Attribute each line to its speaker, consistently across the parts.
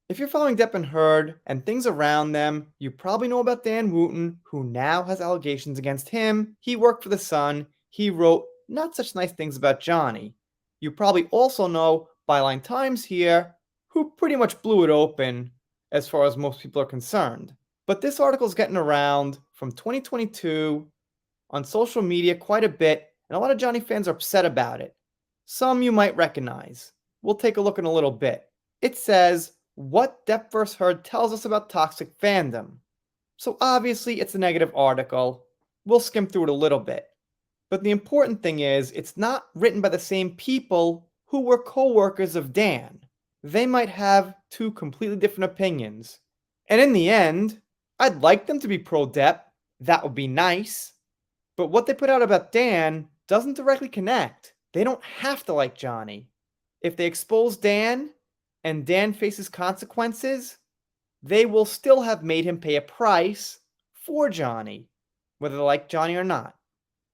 Speaker 1: If you're following Depp and Heard and things around them, you probably know about Dan Wootton, who now has allegations against him. He worked for The Sun. He wrote not such nice things about Johnny. You probably also know Byline Times here, who pretty much blew it open as far as most people are concerned. But this article's getting around from 2022 on social media quite a bit, and a lot of Johnny fans are upset about it. Some you might recognize. We'll take a look in a little bit. It says, what Depp vs. Heard tells us about toxic fandom. So obviously it's a negative article. We'll skim through it a little bit. But the important thing is, it's not written by the same people who were co-workers of Dan. They might have two completely different opinions. And in the end, I'd like them to be pro-Depp. That would be nice. But what they put out about Dan doesn't directly connect. They don't have to like Johnny. If they expose Dan and Dan faces consequences, they will still have made him pay a price for Johnny, whether they like Johnny or not.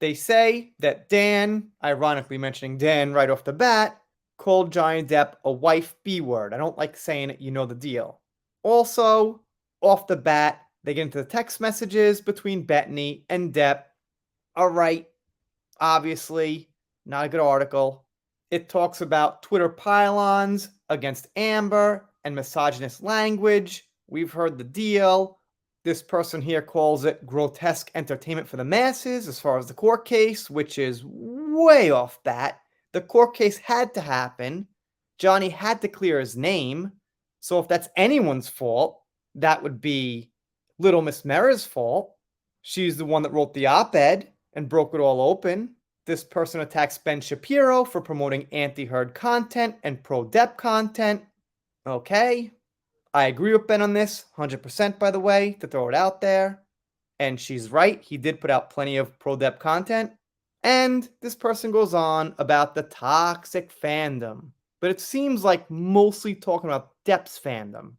Speaker 1: They say that Dan, ironically mentioning Dan right off the bat, called Johnny Depp a wife B-word. I don't like saying it, you know the deal. Also, off the bat, they get into the text messages between Bettany and Depp. Alright, obviously, not a good article. It talks about Twitter pylons against Amber and misogynist language. We've heard the deal. This person here calls it grotesque entertainment for the masses as far as the court case, which is way off bat. The court case had to happen. Johnny had to clear his name. So if that's anyone's fault, that would be Little Miss Mera's fault. She's the one that wrote the op-ed and broke it all open. This person attacks Ben Shapiro for promoting anti-Heard content and pro-Depp content. Okay. I agree with Ben on this, 100% by the way, to throw it out there. And she's right, he did put out plenty of pro-Depp content. And this person goes on about the toxic fandom. But it seems like mostly talking about Depp's fandom.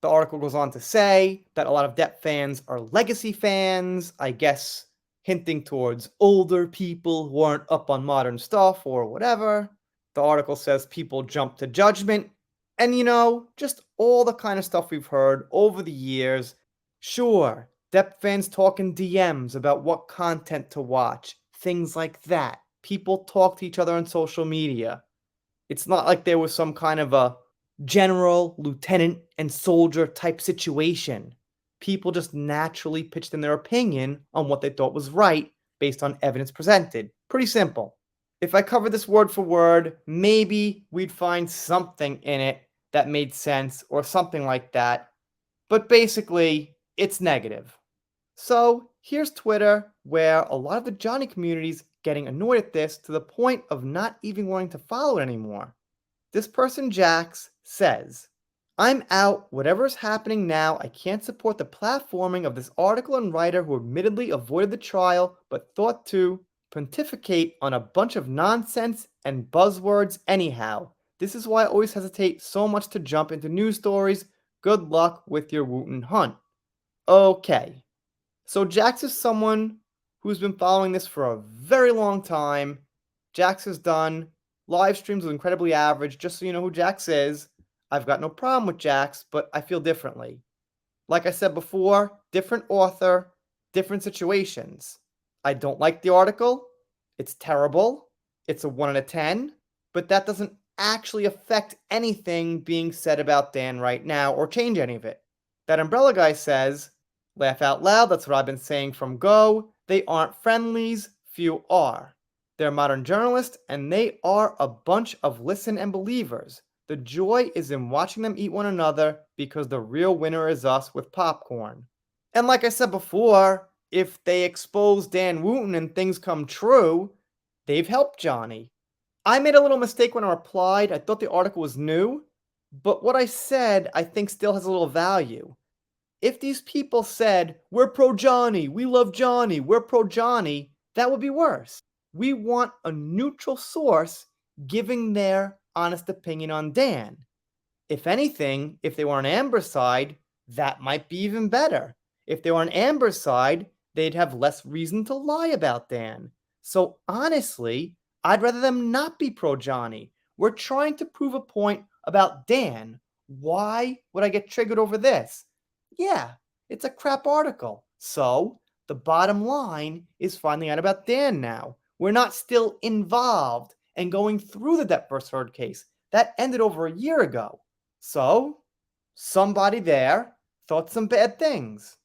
Speaker 1: The article goes on to say that a lot of Depp fans are legacy fans, I guess hinting towards older people who aren't up on modern stuff or whatever. The article says people jump to judgment. And you know, just all the kind of stuff we've heard over the years. Sure, Depp fans talk in DMs about what content to watch, things like that. People talk to each other on social media. It's not like there was some kind of a general, lieutenant, and soldier type situation. People just naturally pitched in their opinion on what they thought was right based on evidence presented. Pretty simple. If I covered this word for word, maybe we'd find something in it that made sense or something like that. But basically, it's negative. So here's Twitter, where a lot of the Johnny community's getting annoyed at this to the point of not even wanting to follow it anymore. This person, Jax, says, I'm out. Whatever's happening now, I can't support the platforming of this article and writer who admittedly avoided the trial but thought to pontificate on a bunch of nonsense and buzzwords anyhow. This is why I always hesitate so much to jump into news stories. Good luck with your Wootton hunt. Okay, so Jax is someone who's been following this for a very long time. Jax has done live streams with Incredibly Average, just so you know who Jax is. I've got no problem with Jax, but I feel differently. Like I said before, different author, different situations. I don't like the article. It's terrible. It's a 1 out of 10. But that doesn't actually affect anything being said about Dan right now or change any of it. That Umbrella guy says, laugh out loud, that's what I've been saying from go. They aren't friendlies, few are. They're modern journalists, and they are a bunch of listen and believers. The joy is in watching them eat one another because the real winner is us with popcorn. And like I said before, if they expose Dan Wootton and things come true, they've helped Johnny. I made a little mistake when I replied. I thought the article was new, but what I said I think still has a little value. If these people said, we're pro-Johnny, we love Johnny, we're pro-Johnny, that would be worse. We want a neutral source giving their honest opinion on Dan. If anything, if they were on Amber's side, that might be even better. If they were on Amber's side, they'd have less reason to lie about Dan. So honestly, I'd rather them not be pro-Johnny. We're trying to prove a point about Dan. Why would I get triggered over this? Yeah, it's a crap article. So, the bottom line is finding out about Dan now. We're not still involved and going through the Debt vs. Heard case. That ended over a year ago. So, somebody there thought some bad things.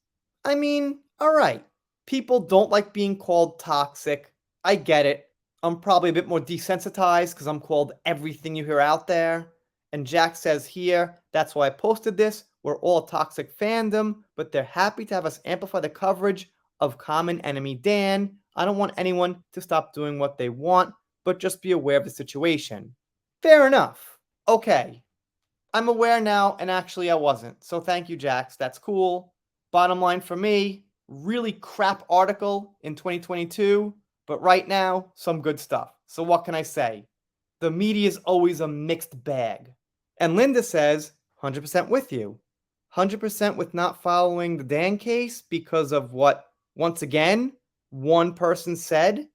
Speaker 1: I mean, alright, people don't like being called toxic. I get it. I'm probably a bit more desensitized because I'm called everything you hear out there. And Jack says here, that's why I posted this. We're all toxic fandom, but they're happy to have us amplify the coverage of common enemy Dan. I don't want anyone to stop doing what they want, but just be aware of the situation. Fair enough. Okay. I'm aware now, and actually I wasn't. So thank you, Jax. That's cool. Bottom line for me, really crap article in 2022, but right now, some good stuff. So what can I say? The media is always a mixed bag. And Linda says, 100% with you. 100% with not following the Dan case because of what, once again, one person said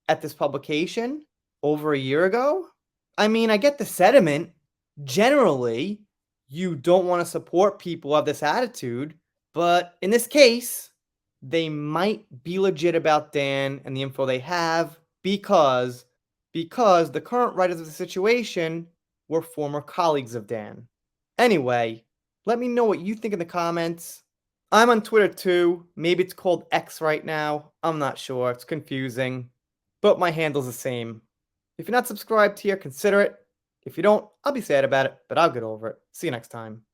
Speaker 1: at this publication over a year ago? I mean, I get the sentiment. Generally, you don't want to support people of this attitude, but in this case, they might be legit about Dan and the info they have because the current writers of the situation were former colleagues of Dan. Anyway, let me know what you think in the comments. I'm on Twitter too. Maybe it's called X right now. I'm not sure. It's confusing. But my handle's the same. If you're not subscribed here, consider it. If you don't, I'll be sad about it, but I'll get over it. See you next time.